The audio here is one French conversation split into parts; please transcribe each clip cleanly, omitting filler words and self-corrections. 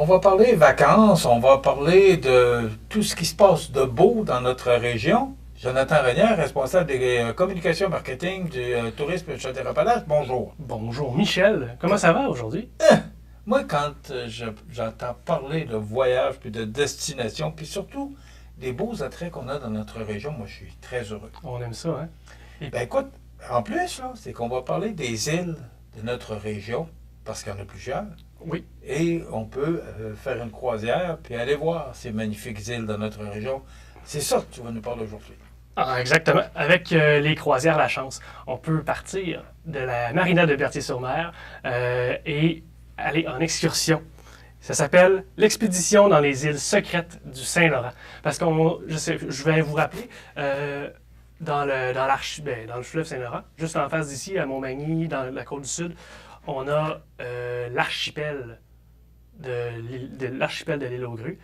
On va parler vacances, on va parler de tout ce qui se passe de beau dans notre région. Jonathan Renière, responsable des communications marketing du tourisme de Chaudière-Appalaches. Bonjour. Bonjour Michel, comment ça va aujourd'hui? Moi, quand j'entends parler de voyage, puis de destination, puis surtout des beaux attraits qu'on a dans notre région, moi, je suis très heureux. On aime ça, hein? Ben écoute, en plus, là, c'est qu'on va parler des îles de notre région, parce qu'il y en a plusieurs. Oui. Et on peut faire une croisière, puis aller voir ces magnifiques îles de notre région. C'est ça que tu vas nous parler aujourd'hui. Ah, exactement. Avec les croisières La Chance, on peut partir de la marina de Berthier-sur-Mer et aller en excursion. Ça s'appelle l'expédition dans les îles secrètes du Saint-Laurent. Parce je vais vous rappeler, dans le fleuve Saint-Laurent, juste en face d'ici, à Montmagny, dans la côte du Sud, on a l'archipel de l'île aux Grues.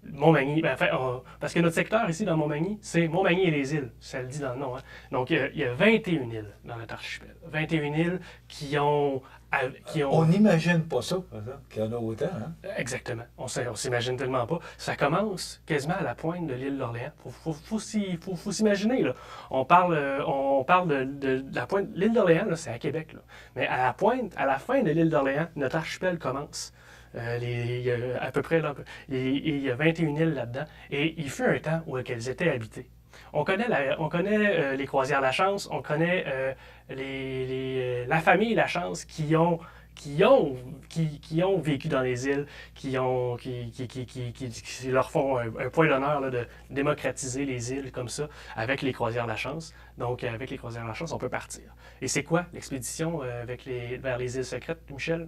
Montmagny, parce que notre secteur ici dans Montmagny, c'est Montmagny et les îles, ça le dit dans le nom. Hein. Donc il y a 21 îles dans notre archipel. 21 îles qui ont... On n'imagine pas ça, par exemple, qu'il y en a autant. Hein? Exactement. On s'imagine tellement pas. Ça commence quasiment à la pointe de l'île d'Orléans. Faut s'imaginer, là. On parle de la pointe... L'île d'Orléans, là, c'est à Québec, là. Mais à la fin de l'île d'Orléans, notre archipel commence. Il y a à peu près, là, il y a 21 îles là-dedans. Et il fut un temps où elles étaient habitées. On connaît les croisières La Chance, on connaît la famille La Chance qui ont vécu dans les îles, qui leur font un point d'honneur là, de démocratiser les îles comme ça avec les croisières La Chance. Donc, avec les croisières La Chance, on peut partir. Et c'est quoi l'expédition vers les îles secrètes, Michel?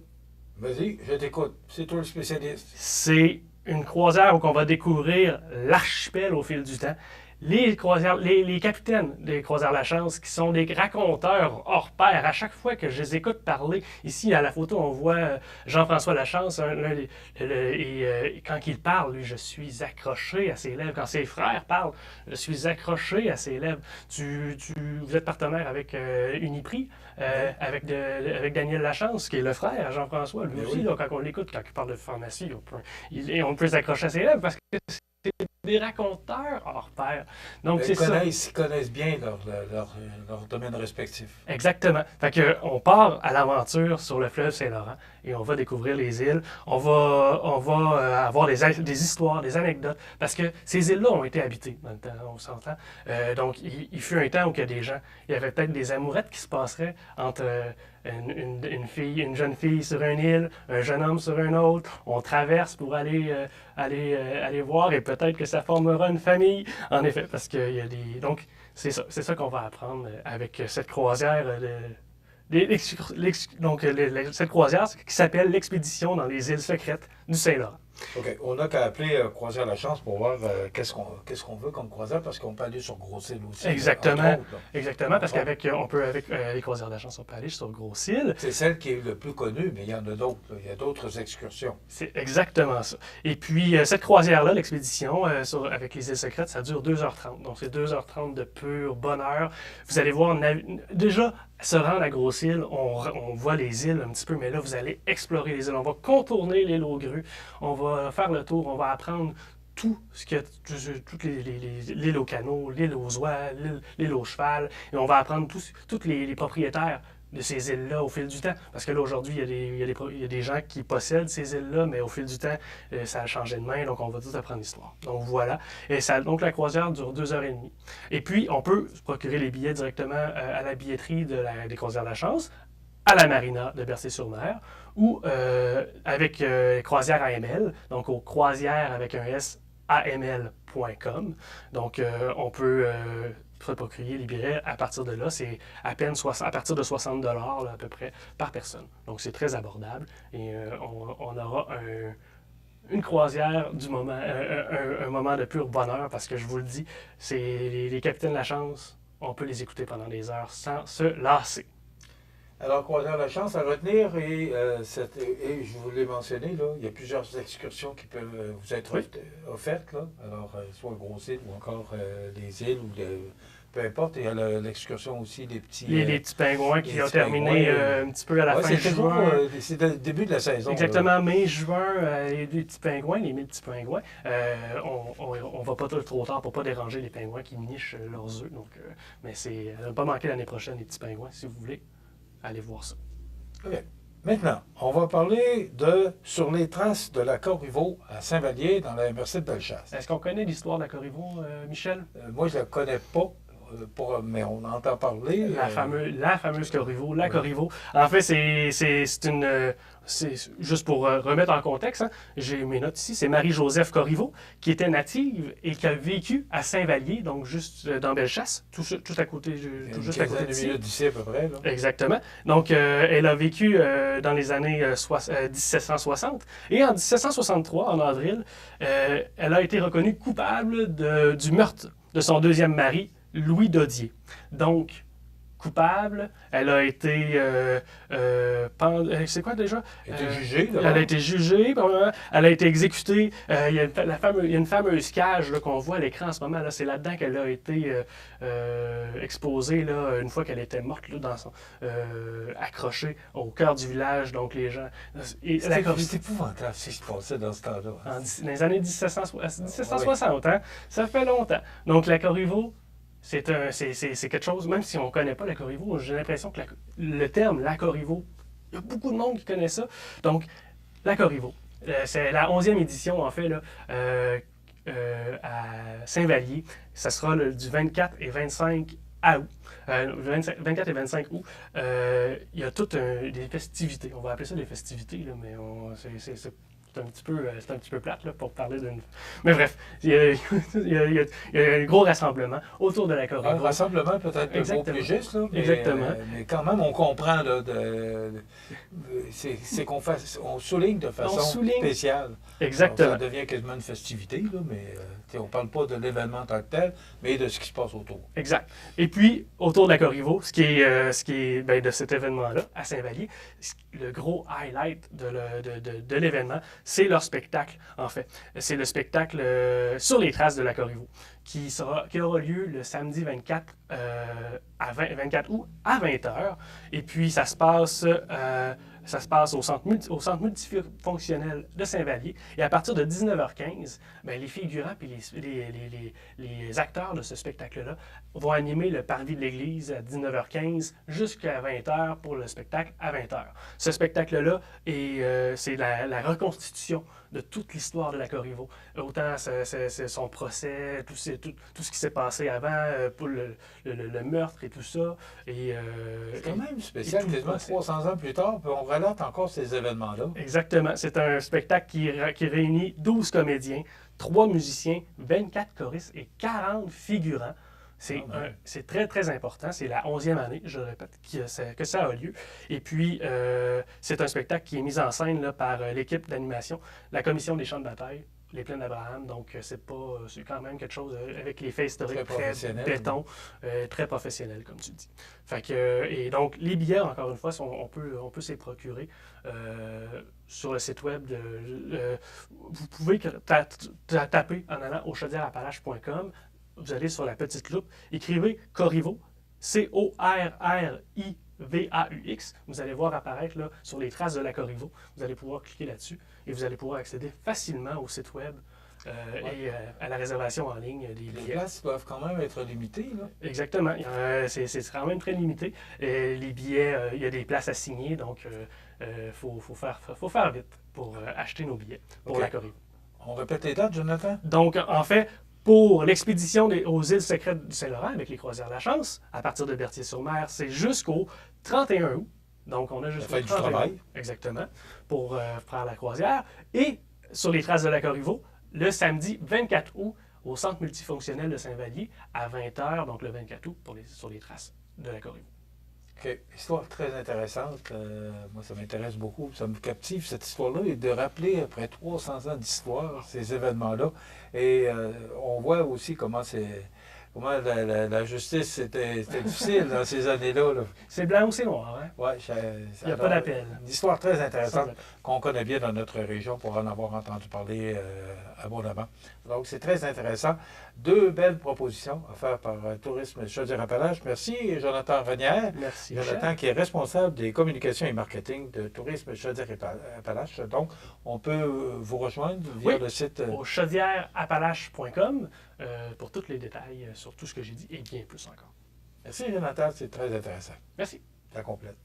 Vas-y, je t'écoute. C'est toi le spécialiste. C'est une croisière où on va découvrir l'archipel au fil du temps. Les capitaines des croisières La Chance, qui sont des raconteurs hors pair, à chaque fois que je les écoute parler, ici à la photo, on voit Jean-François Lachance, et quand il parle, lui, je suis accroché à ses lèvres. Quand ses frères parlent, je suis accroché à ses lèvres. Vous êtes partenaire avec Uniprix, avec Daniel Lachance, qui est le frère à Jean-François. Lui aussi, Oui. là, quand on l'écoute, quand il parle de pharmacie, on peut s'accrocher à ses lèvres parce que c'est des raconteurs hors pair. Donc, c'est ça. Ils connaissent bien leur domaine respectif. Exactement. Fait que, on part à l'aventure sur le fleuve Saint-Laurent et on va découvrir les îles. On va avoir des histoires, des anecdotes, parce que ces îles-là ont été habitées dans le temps, on s'entend. Donc, il fut un temps où il y a des gens, il y avait peut-être des amourettes qui se passeraient entre une jeune fille sur une île, un jeune homme sur une autre. On traverse pour aller voir et peut-être que ça formera une famille. En effet, parce qu'il y a des... Donc, c'est ça qu'on va apprendre avec cette croisière. Cette croisière qui s'appelle l'expédition dans les îles secrètes du Saint-Laurent. OK. On n'a qu'à appeler Croisière La Chance pour voir qu'est-ce qu'on veut comme croisière, parce qu'on peut aller sur Gros-Île aussi. Exactement. Entre autres, là. Exactement, parce qu'avec les croisières de la chance, on peut aller sur Gros-Île. C'est celle qui est le plus connue, mais il y en a d'autres. Là. Il y a d'autres excursions. C'est exactement ça. Et puis, cette croisière-là, l'expédition avec les îles secrètes, ça dure 2h30. Donc, c'est 2h30 de pur bonheur. Vous allez voir, déjà, se rendre à Grosse-Île, on voit les îles un petit peu, mais là, vous allez explorer les îles. On va contourner l'île aux Grues. On va faire le tour. On va apprendre tout ce qu'il y a, toutes l'île aux canaux, l'île aux oies, l'île au cheval. Et on va apprendre tous les propriétaires de ces îles-là au fil du temps. Parce que là, aujourd'hui, il y a des gens qui possèdent ces îles-là, mais au fil du temps, ça a changé de main, donc on va tout apprendre l'histoire. Donc voilà. Donc la croisière dure 2h30. Et puis, on peut se procurer les billets directement à la billetterie des croisières de la Chance, à la marina de Berthier-sur-Mer, ou avec Croisières AML, donc aux croisières avec un S, aml.com. Donc, on peut se procurer les billets à partir de là. C'est à peine à partir de 60 $ à peu près par personne. Donc, c'est très abordable et on aura une croisière du moment, un moment de pur bonheur parce que je vous le dis, c'est les capitaines de la chance, on peut les écouter pendant des heures sans se lasser. Alors, Croisière La Chance à retenir, et je vous l'ai mentionné, là, il y a plusieurs excursions qui peuvent vous être offertes. Là. Alors, soit Gros-Île ou encore les îles ou peu importe. Il y a l'excursion aussi des petits... Les petits pingouins qui les ont petits terminé pingouins, un petit peu à la fin c'est toujours, juin. c'est le début de la saison. Exactement, mai, juin, les petits pingouins, les 1000 petits pingouins. On va pas trop tard pour pas déranger les pingouins qui nichent leurs œufs. Donc, mais c'est ne pas manquer l'année prochaine, les petits pingouins, si vous voulez. Allez voir ça. OK. Maintenant, on va parler de Sur les traces de la Corriveau à Saint-Vallier dans la MRC de Bellechasse. Est-ce qu'on connaît l'histoire de la Corriveau, Michel? Moi, je ne la connais pas, mais on entend parler. La fameuse Corriveau, la Corriveau. En fait, c'est une... C'est juste pour remettre en contexte, hein, j'ai mes notes ici, c'est Marie-Joseph Corriveau, qui était native et qui a vécu à Saint-Vallier, donc juste dans Bellechasse, tout à côté, tout juste à côté d'ici. D'ici à peu près. Là. Exactement. Donc, elle a vécu dans les années 1760. Et en 1763, en avril, elle a été reconnue coupable du meurtre de son deuxième mari, Louis Dodier. Donc, coupable, elle a été... c'est quoi déjà? Jugée. Elle a été jugée, elle a été exécutée. Il y a une fameuse cage qu'on voit à l'écran en ce moment. Là, c'est là-dedans qu'elle a été exposée là, une fois qu'elle était morte, là, accrochée au cœur du village. Donc les gens... C'est épouvantable ce qui se passait dans ce temps-là. Dans les années 1760, hein? Ça fait longtemps. Donc la Corriveau, c'est quelque chose, même si on ne connaît pas la Corriveau, j'ai l'impression que le terme la Corriveau, il y a beaucoup de monde qui connaît ça. Donc, la Corriveau, c'est la 11e édition, en fait, là, à Saint-Vallier. Ça sera du 24 et 25 août. 24 et 25 août. Il y a toutes des festivités. On va appeler ça des festivités, là, mais c'est un petit peu plate là, pour parler d'une... Mais bref, il y a un gros rassemblement autour de la Corriveau. Un rassemblement peut-être un peu plus juste, là, mais quand même, on comprend. Là, c'est on souligne de façon spéciale. Exactement. Alors, ça devient quasiment une festivité, là, mais on ne parle pas de l'événement en tant que tel, mais de ce qui se passe autour. Exact. Et puis, autour de la Corriveau, ce qui est de cet événement-là, à Saint-Vallier, le gros highlight de l'événement, c'est leur spectacle, en fait. C'est le spectacle Sur les traces de la Corriveau, qui aura lieu le samedi 24, 24 août à 20h. Et puis, ça se passe au centre multifonctionnel de Saint-Vallier. Et à partir de 19h15, les figurants et les acteurs de ce spectacle-là vont animer le parvis de l'église à 19h15 jusqu'à 20h pour le spectacle à 20h. Ce spectacle-là, c'est la reconstitution de toute l'histoire de la Corriveau. Autant c'est son procès, tout ce qui s'est passé avant pour le meurtre et tout ça. C'est quand même spécial, quasiment 300 ans plus tard, puis on relate encore ces événements-là. Exactement. C'est un spectacle qui réunit 12 comédiens, 3 musiciens, 24 choristes et 40 figurants. C'est très, très important. C'est la 11e année, je répète, que ça a lieu. Et puis, c'est un spectacle qui est mis en scène là, par l'équipe d'animation, la Commission des champs de bataille, les Plaines d'Abraham. Donc, c'est quand même quelque chose avec les faits historiques très béton, très professionnel, comme tu dis. Fait que, et donc, les billets, encore une fois, on peut s'y procurer sur le site web. Vous pouvez taper en allant au chaudièreappalaches.com. Vous allez sur la petite loupe, écrivez Corriveau, Corrivaux. Vous allez voir apparaître là, sur les traces de la Corriveau. Vous allez pouvoir cliquer là-dessus et vous allez pouvoir accéder facilement au site web et à la réservation en ligne des billets. Les places doivent quand même être limitées. Là. Exactement. C'est quand même très limité. Les billets, il y a des places à signer, donc faut faire vite pour acheter nos billets pour la Corriveau. On répète les dates, Jonathan? Donc, en fait, pour l'expédition aux îles secrètes du Saint-Laurent avec les croisières de la Chance, à partir de Berthier-sur-Mer, c'est jusqu'au 31 août. Donc, on a jusqu'au 31 août, exactement, pour faire la croisière. Et sur les traces de la Corriveau, le samedi 24 août, au centre multifonctionnel de Saint-Vallier, à 20h, donc le 24 août, sur les traces de la Corriveau. OK. Histoire très intéressante. Moi, ça m'intéresse beaucoup. Ça me captive, cette histoire-là, et de rappeler, après 300 ans d'histoire, ces événements-là. Et on voit aussi comment comment la justice, c'était difficile dans ces années-là. Là. C'est blanc ou c'est noir, hein? Ouais, Il n'y a pas d'appel. Une histoire très Sans intéressante appel. qu'on connaît bien dans notre région pour en avoir entendu parler abondamment. Donc, c'est très intéressant. Deux belles propositions offertes par Tourisme Chaudière-Appalaches. Merci, Jonathan Renière. Merci, Jonathan, Michel. qui est responsable des communications et marketing de Tourisme Chaudière-Appalaches. Donc, on peut vous rejoindre via Oui. le site. Au chaudièreappalaches.com pour tous les détails sur tout ce que j'ai dit et bien plus encore. Merci, Jonathan. C'est très intéressant. Merci. Ça complète.